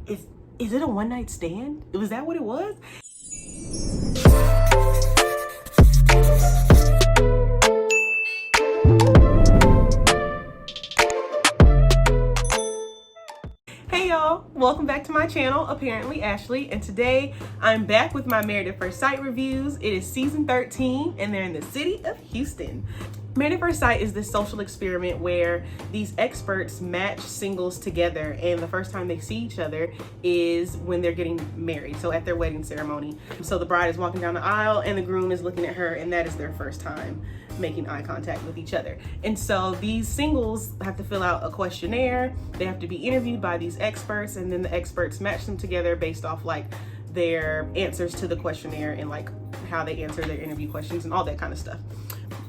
is it a one night stand? Was that what it was? Hey y'all, welcome back to my channel, Apparently Ashley, and today I'm back with my Married at First Sight reviews. It is season 13 and they're in the city of Houston. Married at First Sight is this social experiment where these experts match singles together, and the first time they see each other is when they're getting married, so at their wedding ceremony. So the bride is walking down the aisle and the groom is looking at her, and that is their first time making eye contact with each other. And so these singles have to fill out a questionnaire, they have to be interviewed by these experts, and then the experts match them together based off like their answers to the questionnaire and like how they answer their interview questions and all that kind of stuff.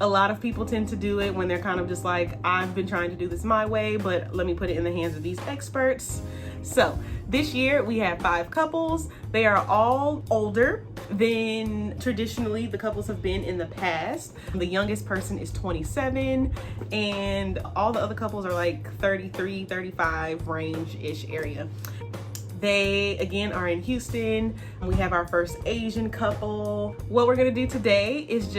A lot of people tend to do it when they're kind of just like, I've been trying to do this my way, but let me put it in the hands of these experts. So this year we have 5 couples. They are all older than traditionally the couples have been in the past. The youngest person is 27 and all the other couples are like 33, 35 range-ish area. They, again, are in Houston. We have our first Asian couple. What we're gonna do today is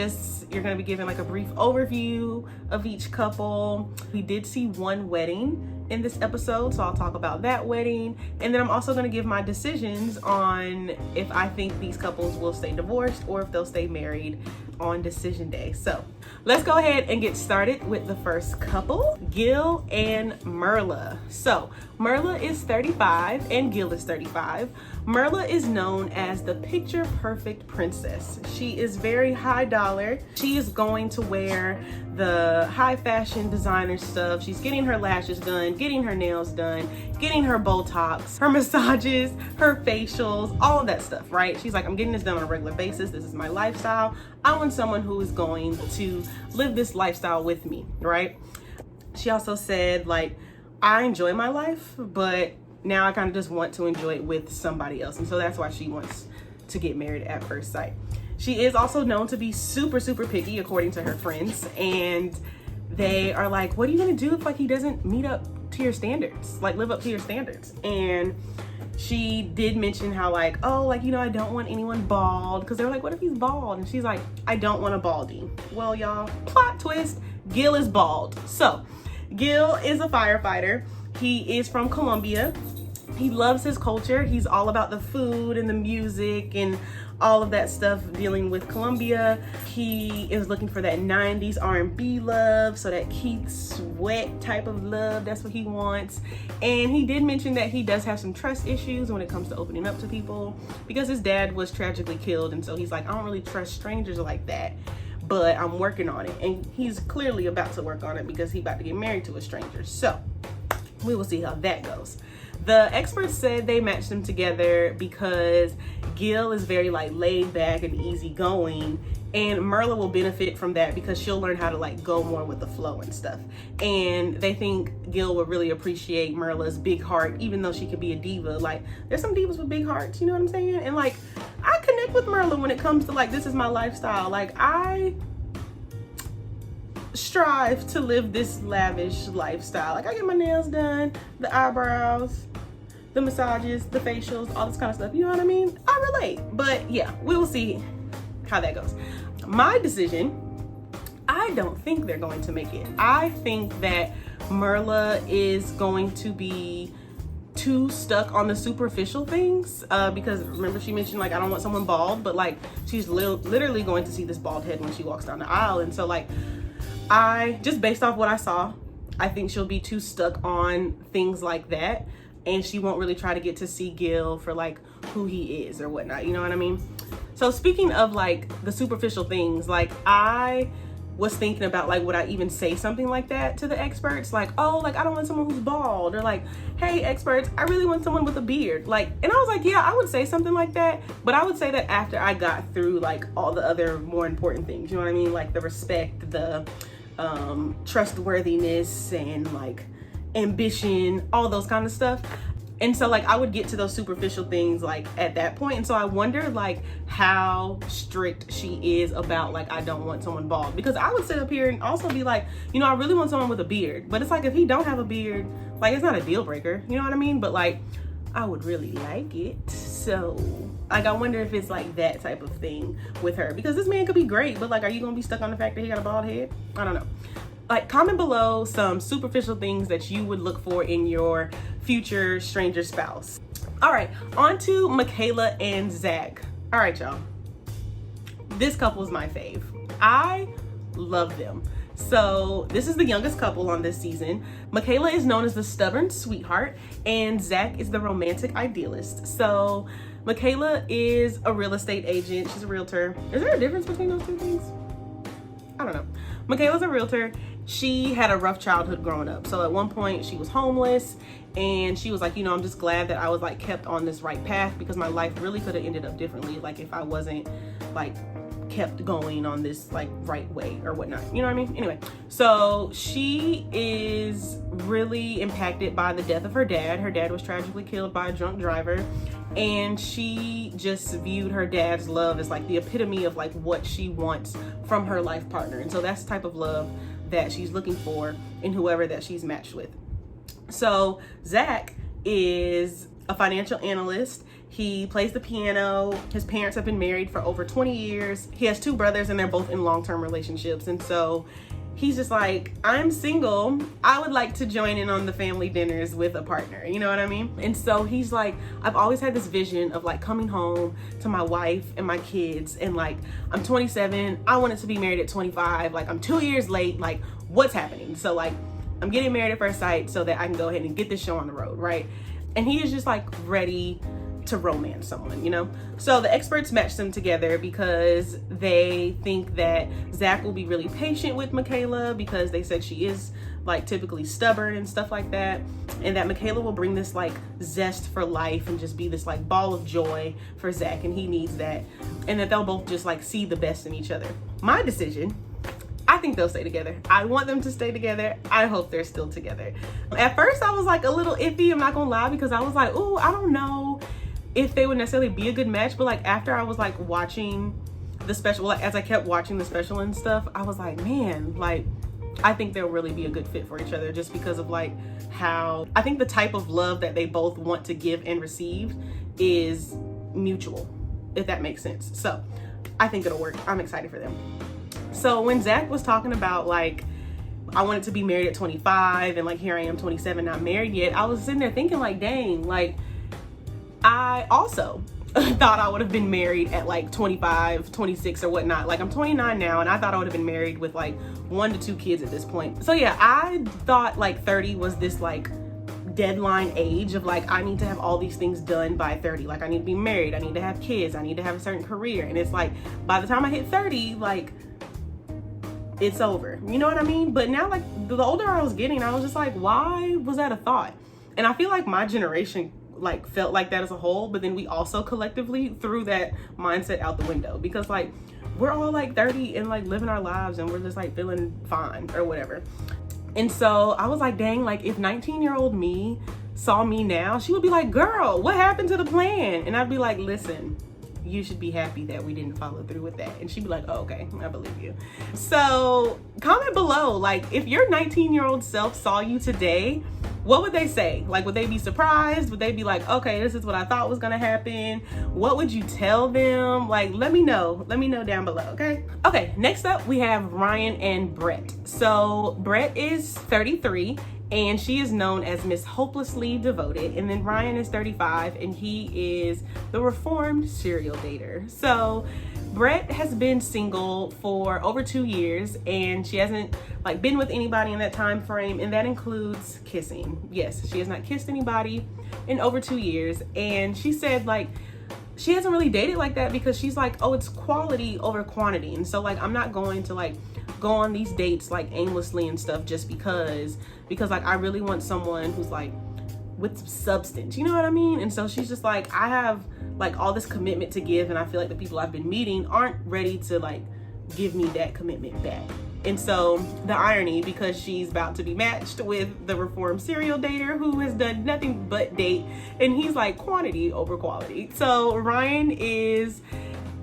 you're gonna be given like a brief overview of each couple. We did see one wedding in this episode, so I'll talk about that wedding. And then I'm also gonna give my decisions on if I think these couples will stay divorced or if they'll stay married on decision day. So let's go ahead and get started with the first couple, Gil and Myrla. So Myrla is 35 and Gil is 35. Myrla is known as the picture perfect princess. She is very high dollar. She is going to wear the high fashion designer stuff. She's getting her lashes done, getting her nails done, getting her Botox, her massages, her facials, all of that stuff, right? She's like, I'm getting this done on a regular basis. This is my lifestyle. I want someone who is going to live this lifestyle with me, right? She also said, like, I enjoy my life, but now I kind of just want to enjoy it with somebody else. And so that's why she wants to get married at first sight. She is also known to be super, super picky, according to her friends. And they are like, what are you gonna do if like he doesn't meet up to your standards? Like live up to your standards. And she did mention how like, oh, like, you know, I don't want anyone bald. Cause they're like, what if he's bald? And she's like, I don't want a baldie. Well, y'all, plot twist, Gil is bald. So Gil is a firefighter. He is from Colombia. He loves his culture. He's all about the food and the music and all of that stuff dealing with Colombia. He is looking for that 90s R&B love, so that Keith Sweat type of love, that's what he wants. And he did mention that he does have some trust issues when it comes to opening up to people because his dad was tragically killed, and so he's like, I don't really trust strangers like that, but I'm working on it. And he's clearly about to work on it because he's about to get married to a stranger. So we will see how that goes. The experts said they matched them together because Gil is very like laid back and easygoing, and Myrla will benefit from that because she'll learn how to like go more with the flow and stuff. And they think Gil would really appreciate Myrla's big heart, even though she could be a diva. Like there's some divas with big hearts, you know what I'm saying? And like I connect with Myrla when it comes to like, this is my lifestyle. Like I strive to live this lavish lifestyle. Like I get my nails done, the eyebrows, the massages, the facials, all this kind of stuff. You know what I mean? I relate. But yeah, we will see how that goes. My decision, I don't think they're going to make it. I think that Myrla is going to be too stuck on the superficial things because remember she mentioned like, I don't want someone bald, but like she's literally going to see this bald head when she walks down the aisle. And so like, just based off what I saw, I think she'll be too stuck on things like that. And she won't really try to get to see Gil for like who he is or whatnot, you know what I mean? So speaking of like the superficial things, like I was thinking about like, would I even say something like that to the experts? Like, oh, like I don't want someone who's bald, or like, hey experts, I really want someone with a beard. Like, and I was like, yeah, I would say something like that, but I would say that after I got through like all the other more important things, you know what I mean? Like the respect, the trustworthiness, and like ambition, all those kind of stuff. And so like I would get to those superficial things like at that point. And so I wonder like how strict she is about like, I don't want someone bald, because I would sit up here and also be like, you know, I really want someone with a beard. But it's like, if he don't have a beard, like it's not a deal breaker, you know what I mean? But like I would really like it. So like, I wonder if it's like that type of thing with her, because this man could be great, but like, are you gonna be stuck on the fact that he got a bald head? I don't know. Like, comment below some superficial things that you would look for in your future stranger spouse. All right, on to Michaela and Zack. All right, y'all. This couple is my fave. I love them. So this is the youngest couple on this season. Michaela is known as the stubborn sweetheart, and Zack is the romantic idealist. So Michaela is a real estate agent. She's a realtor. Is there a difference between those two things? I don't know. Michaela's a realtor. She had a rough childhood growing up. So at one point she was homeless, and she was like, you know, I'm just glad that I was like kept on this right path, because my life really could have ended up differently, like if I wasn't like kept going on this like right way or whatnot, you know what I mean? Anyway, so she is really impacted by the death of her dad. Her dad was tragically killed by a drunk driver, and she just viewed her dad's love as like the epitome of like what she wants from her life partner. And so that's the type of love that she's looking for in whoever that she's matched with. So Zack is a financial analyst. He plays the piano. His parents have been married for over 20 years. He has 2 brothers, and they're both in long-term relationships. And so he's just like, I'm single. I would like to join in on the family dinners with a partner. You know what I mean? And so he's like, I've always had this vision of like coming home to my wife and my kids. And like, I'm 27. I wanted to be married at 25. Like, I'm 2 years late. Like, what's happening? So like, I'm getting married at first sight so that I can go ahead and get this show on the road, right? And he is just like ready to romance someone, you know? So the experts match them together because they think that Zack will be really patient with Michaela, because they said she is like typically stubborn and stuff like that, and that Michaela will bring this like zest for life and just be this like ball of joy for Zack, and he needs that, and that they'll both just like see the best in each other. My decision, I think they'll stay together. I want them to stay together. I hope they're still together. At first I was like a little iffy, I'm not gonna lie, because I was like, oh, I don't know if they would necessarily be a good match. But like, after I was like watching the special, like as I kept watching the special and stuff, I was like, man, like I think they'll really be a good fit for each other, just because of like how I think the type of love that they both want to give and receive is mutual, if that makes sense. So I think it'll work. I'm excited for them. So when Zack was talking about like, I wanted to be married at 25, and like here I am 27, not married yet, I was sitting there thinking like, dang, like I also thought I would have been married at like 25, 26 or whatnot. Like, I'm 29 now, and I thought I would have been married with like 1 to 2 kids at this point. So yeah, I thought like 30 was this like deadline age of like, I need to have all these things done by 30. Like, I need to be married, I need to have kids, I need to have a certain career. And it's like, by the time I hit 30, like it's over, you know what I mean? But now, like, the older I was getting, I was just like, why was that a thought? And I feel like my generation like felt like that as a whole, but then we also collectively threw that mindset out the window, because like we're all like 30 and like living our lives, and we're just like feeling fine or whatever. And so I was like, dang, like if 19-year-old me saw me now, she would be like, girl, what happened to the plan? And I'd be like, listen, you should be happy that we didn't follow through with that. And she'd be like, oh, okay, I believe you. So comment below, like if your 19-year-old self saw you today, what would they say? Like, would they be surprised? Would they be like, okay, this is what I thought was gonna happen? What would you tell them? Like, let me know down below, okay? Okay, next up we have Ryan and Brett. So Brett is 33, and she is known as Miss Hopelessly Devoted. And then Ryan is 35, and he is the reformed serial dater. So Brett has been single for over 2 years, and she hasn't like been with anybody in that time frame, and that includes kissing. Yes, she has not kissed anybody in over 2 years. And she said like she hasn't really dated like that because she's like, oh, it's quality over quantity. And so like, I'm not going to like go on these dates like aimlessly and stuff just because like I really want someone who's like with some substance, you know what I mean? And so she's just like, I have like all this commitment to give, and I feel like the people I've been meeting aren't ready to like give me that commitment back. And so the irony, because she's about to be matched with the reformed serial dater who has done nothing but date, and he's like quantity over quality. So Ryan is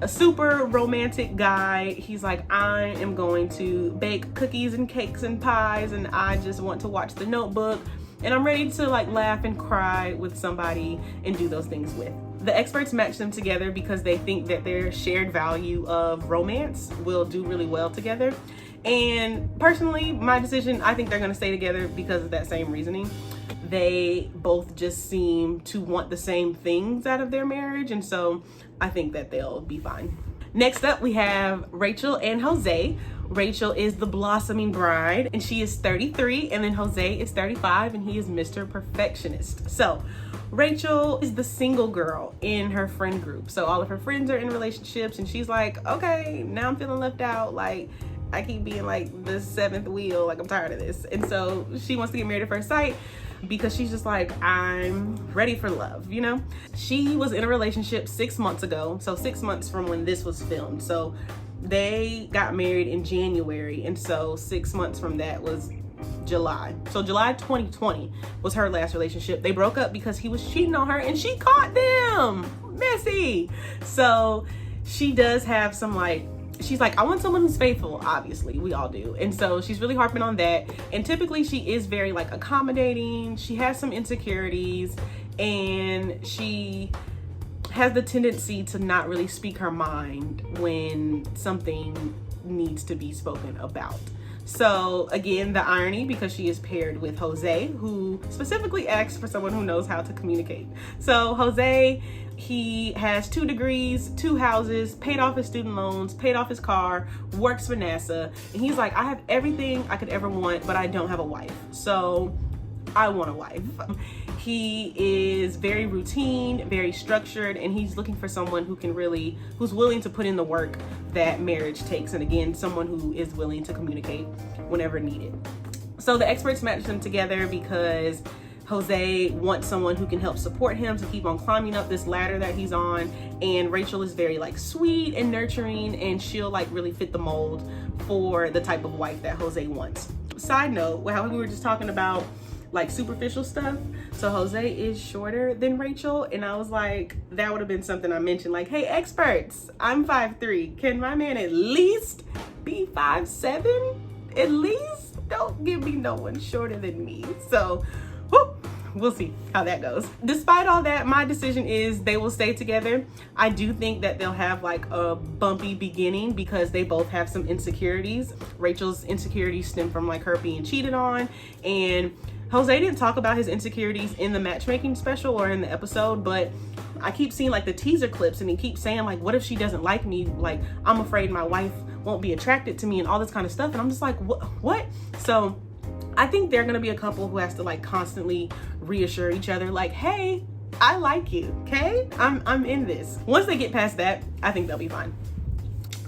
a super romantic guy. He's like, I am going to bake cookies and cakes and pies, and I just want to watch The Notebook and I'm ready to like laugh and cry with somebody and do those things with. The experts match them together because they think that their shared value of romance will do really well together. And personally, my decision, I think they're gonna stay together because of that same reasoning. They both just seem to want the same things out of their marriage, and so I think that they'll be fine. Next up, we have Rachael and Jose. Rachael is the blossoming bride, and she is 33, and then Jose is 35, and he is Mr. Perfectionist. So Rachael is the single girl in her friend group. So all of her friends are in relationships, and she's like, okay, now I'm feeling left out. Like, I keep being like the seventh wheel. Like, I'm tired of this. And so she wants to get married at first sight because she's just like, I'm ready for love, you know? She was in a relationship 6 months ago. So 6 months from when this was filmed. So they got married in January. And so 6 months from that was July. So July 2020 was her last relationship. They broke up because he was cheating on her and she caught them. Messy. So she does have some like, she's like, I want someone who's faithful. Obviously, we all do. And so she's really harping on that. And typically she is very like accommodating. She has some insecurities and she has the tendency to not really speak her mind when something needs to be spoken about. So again, the irony, because she is paired with Jose, who specifically asks for someone who knows how to communicate. So Jose, he has 2 degrees, 2 houses, paid off his student loans, paid off his car, works for NASA. And he's like, I have everything I could ever want, but I don't have a wife. So I want a wife. He is very routine, very structured, and he's looking for someone who can really, who's willing to put in the work that marriage takes. And again, someone who is willing to communicate whenever needed. So the experts match them together because Jose wants someone who can help support him to keep on climbing up this ladder that he's on. And Rachael is very like sweet and nurturing, and she'll like really fit the mold for the type of wife that Jose wants. Side note, how we were just talking about like superficial stuff. So Jose is shorter than Rachael, and I was like, that would have been something I mentioned, like, hey experts, I'm 5'3". Can my man at least be 5'7"? At least? Don't give me no one shorter than me. So we'll see how that goes. Despite all that, my decision is they will stay together. I do think that they'll have like a bumpy beginning because they both have some insecurities. Rachael's insecurities stem from like her being cheated on, and Jose didn't talk about his insecurities in the matchmaking special or in the episode, but I keep seeing like the teaser clips and he keeps saying like, what if she doesn't like me? Like, I'm afraid my wife won't be attracted to me and all this kind of stuff. And I'm just like, what? So I think they're gonna be a couple who has to like constantly reassure each other like, hey, I like you, okay? I'm in this. Once they get past that, I think they'll be fine.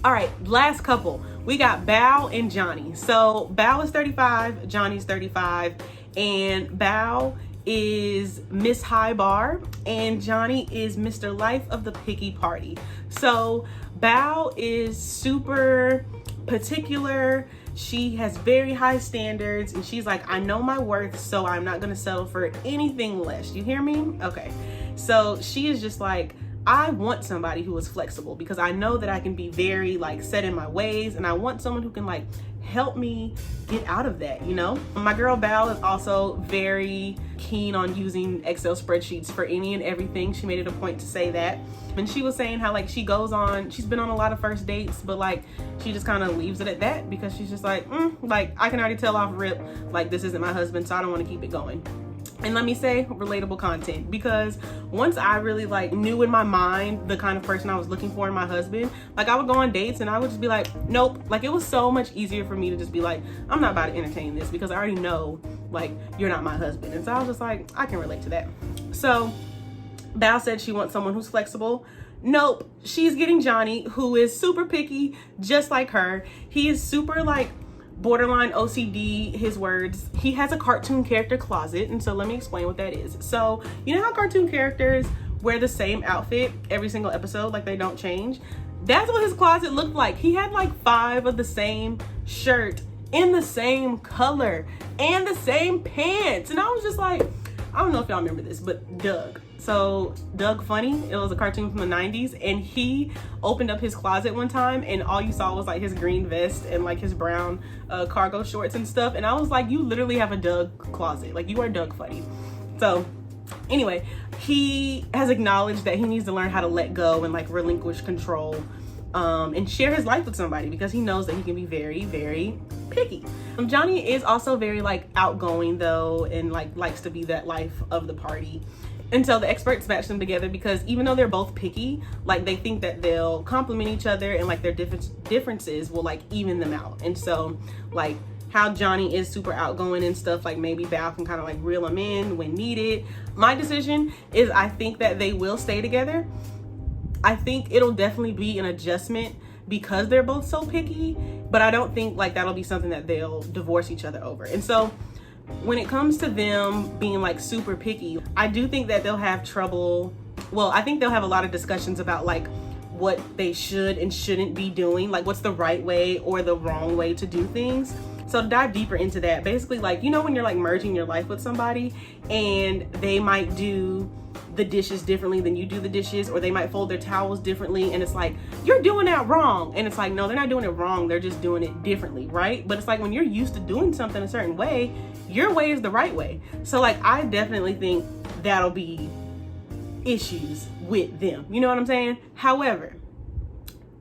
All right, last couple. We got Bao and Johnny. So Bao is 35, Johnny's 35, and Bao is Miss High Bar and Johnny is Mr. Life of the Picky Party. So Bao is super particular. She has very high standards and she's like, I know my worth, so I'm not gonna settle for anything less. You hear me? Okay. So she is just like, I want somebody who is flexible because I know that I can be very like set in my ways, and I want someone who can like help me get out of that, you know? My girl Bao is also very keen on using Excel spreadsheets for any and everything. She made it a point to say that. And she was saying how like she's been on a lot of first dates, but like she just kind of leaves it at that because she's just like, like I can already tell off rip, like this isn't my husband, so I don't want to keep it going. And let me say, relatable content, because once I really like knew in my mind the kind of person I was looking for in my husband, like I would go on dates and I would just be like, nope. Like it was so much easier for me to just be like, I'm not about to entertain this because I already know like you're not my husband. And so I was just like, I can relate to that. So Bao said she wants someone who's flexible. Nope, she's getting Johnny, who is super picky, just like her. He is super like borderline OCD, his words. He has a cartoon character closet, and so let me explain what that is. So you know how cartoon characters wear the same outfit every single episode, like they don't change? That's what his closet looked like. He had like 5 of the same shirt in the same color and the same pants, and I was just like, I don't know if y'all remember this, but Doug, So Doug Funny, it was a cartoon from the 90s, and he opened up his closet one time and all you saw was like his green vest and like his brown cargo shorts and stuff. And I was like, you literally have a Doug closet. Like, you are Doug Funny. So anyway, he has acknowledged that he needs to learn how to let go and like relinquish control and share his life with somebody, because he knows that he can be very, very picky. Johnny is also very like outgoing though, and like likes to be that life of the party. And so the experts match them together because even though they're both picky, like they think that they'll complement each other, and like their differences will like even them out. And so like how Johnny is super outgoing and stuff, like maybe Bao can kind of like reel him in when needed. My decision is I think that they will stay together. I think it'll definitely be an adjustment because they're both so picky, but I don't think like that'll be something that they'll divorce each other over. And so when it comes to them being like super picky, I do think that they'll have trouble. Well, I think they'll have a lot of discussions about like what they should and shouldn't be doing, like what's the right way or the wrong way to do things. So to dive deeper into that, basically like, you know, when you're like merging your life with somebody and they might do the dishes differently than you do the dishes, or they might fold their towels differently, and it's like, you're doing that wrong. And it's like, no, they're not doing it wrong, they're just doing it differently, right? But it's like when you're used to doing something a certain way, your way is the right way. So like I definitely think that'll be issues with them, you know what I'm saying? However,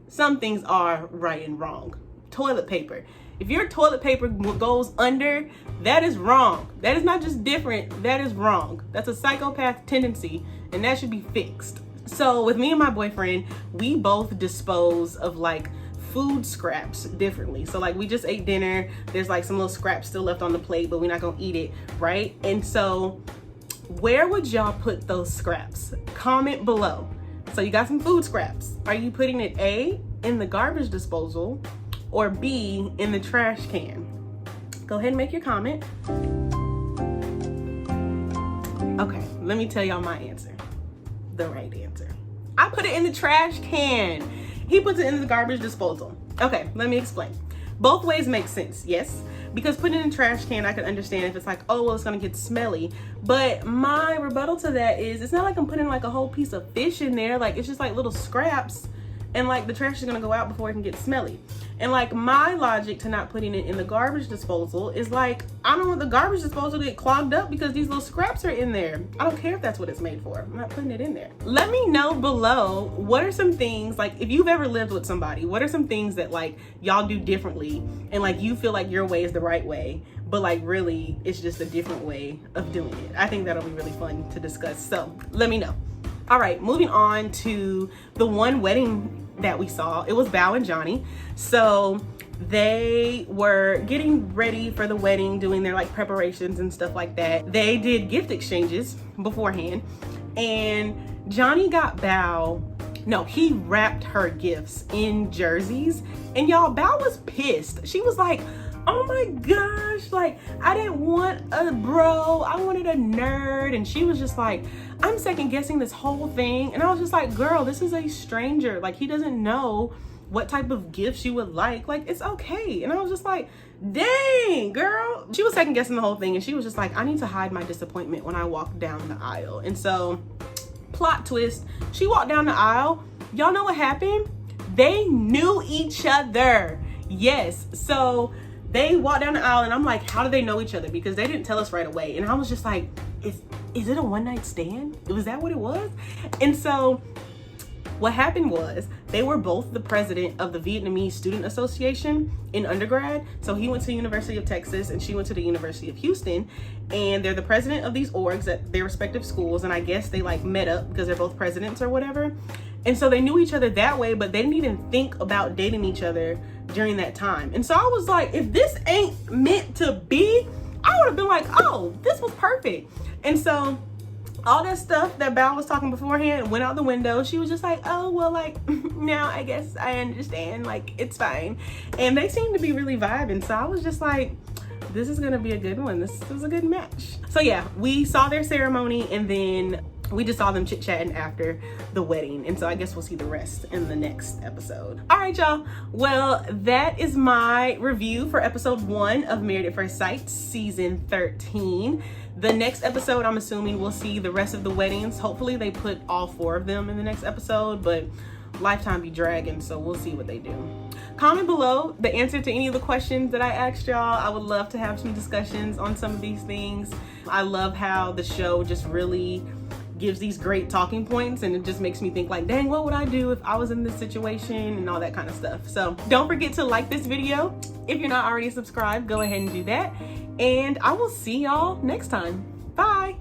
some things are right and wrong. Toilet paper. If your toilet paper goes under, that is wrong. That is not just different, that is wrong. That's a psychopath tendency, and that should be fixed. So with me and my boyfriend, we both dispose of like food scraps differently. So like we just ate dinner, there's like some little scraps still left on the plate, but we're not gonna eat it, right? And so where would y'all put those scraps? Comment below. So you got some food scraps. Are you putting it A, in the garbage disposal, or B, in the trash can? Go ahead and make your comment. Okay, let me tell y'all my answer. The right answer. I put it in the trash can. He puts it in the garbage disposal. Okay, let me explain. Both ways make sense, yes. Because putting it in the trash can, I can understand if it's like, oh, well, it's gonna get smelly. But my rebuttal to that is, it's not like I'm putting like a whole piece of fish in there. Like, it's just like little scraps, and like the trash is gonna go out before it can get smelly. And like my logic to not putting it in the garbage disposal is like, I don't want the garbage disposal to get clogged up because these little scraps are in there. I don't care if that's what it's made for. I'm not putting it in there. Let me know below, what are some things, like if you've ever lived with somebody, what are some things that like y'all do differently and like you feel like your way is the right way, but like really it's just a different way of doing it. I think that'll be really fun to discuss. So let me know. All right, moving on to the one wedding that we saw. It was Bao and Johnny. So they were getting ready for the wedding, doing their like preparations and stuff like that. They did gift exchanges beforehand, and Johnny got Bao, no, he wrapped her gifts in jerseys. And y'all, Bao was pissed. She was like, oh my gosh, like I didn't want a bro, I wanted a nerd. And she was just like, I'm second guessing this whole thing. And I was just like, girl, this is a stranger. Like, he doesn't know what type of gifts you would like. Like, it's okay. And I was just like, dang, girl. She was second guessing the whole thing, and she was just like, I need to hide my disappointment when I walk down the aisle. And so, plot twist, she walked down the aisle. Y'all know what happened? They knew each other. Yes. So they walked down the aisle, and I'm like, how do they know each other? Because they didn't tell us right away. And I was just like, is it a one-night stand? Was that what it was? And so what happened was, they were both the president of the Vietnamese Student Association in undergrad. So he went to the University of Texas and she went to the University of Houston, and they're the president of these orgs at their respective schools. And I guess they like met up because they're both presidents or whatever. And so they knew each other that way, but they didn't even think about dating each other during that time. And so I was like, if this ain't meant to be, I would have been like, oh, this was perfect. And so all that stuff that Bao was talking beforehand went out the window. She was just like, oh, well, like, now I guess I understand, like, it's fine. And they seemed to be really vibing. So I was just like, this is gonna be a good one. This was a good match. So yeah, we saw their ceremony, and then we just saw them chit-chatting after the wedding. And so I guess we'll see the rest in the next episode. All right, y'all. Well, that is my review for episode 1 of Married at First Sight, season 13. The next episode, I'm assuming we'll see the rest of the weddings. Hopefully they put all 4 of them in the next episode, but Lifetime be dragging, so we'll see what they do. Comment below the answer to any of the questions that I asked y'all. I would love to have some discussions on some of these things. I love how the show just really gives these great talking points, and it just makes me think like, dang, what would I do if I was in this situation, and all that kind of stuff. So don't forget to like this video. If you're not already subscribed, go ahead and do that. And I will see y'all next time. Bye.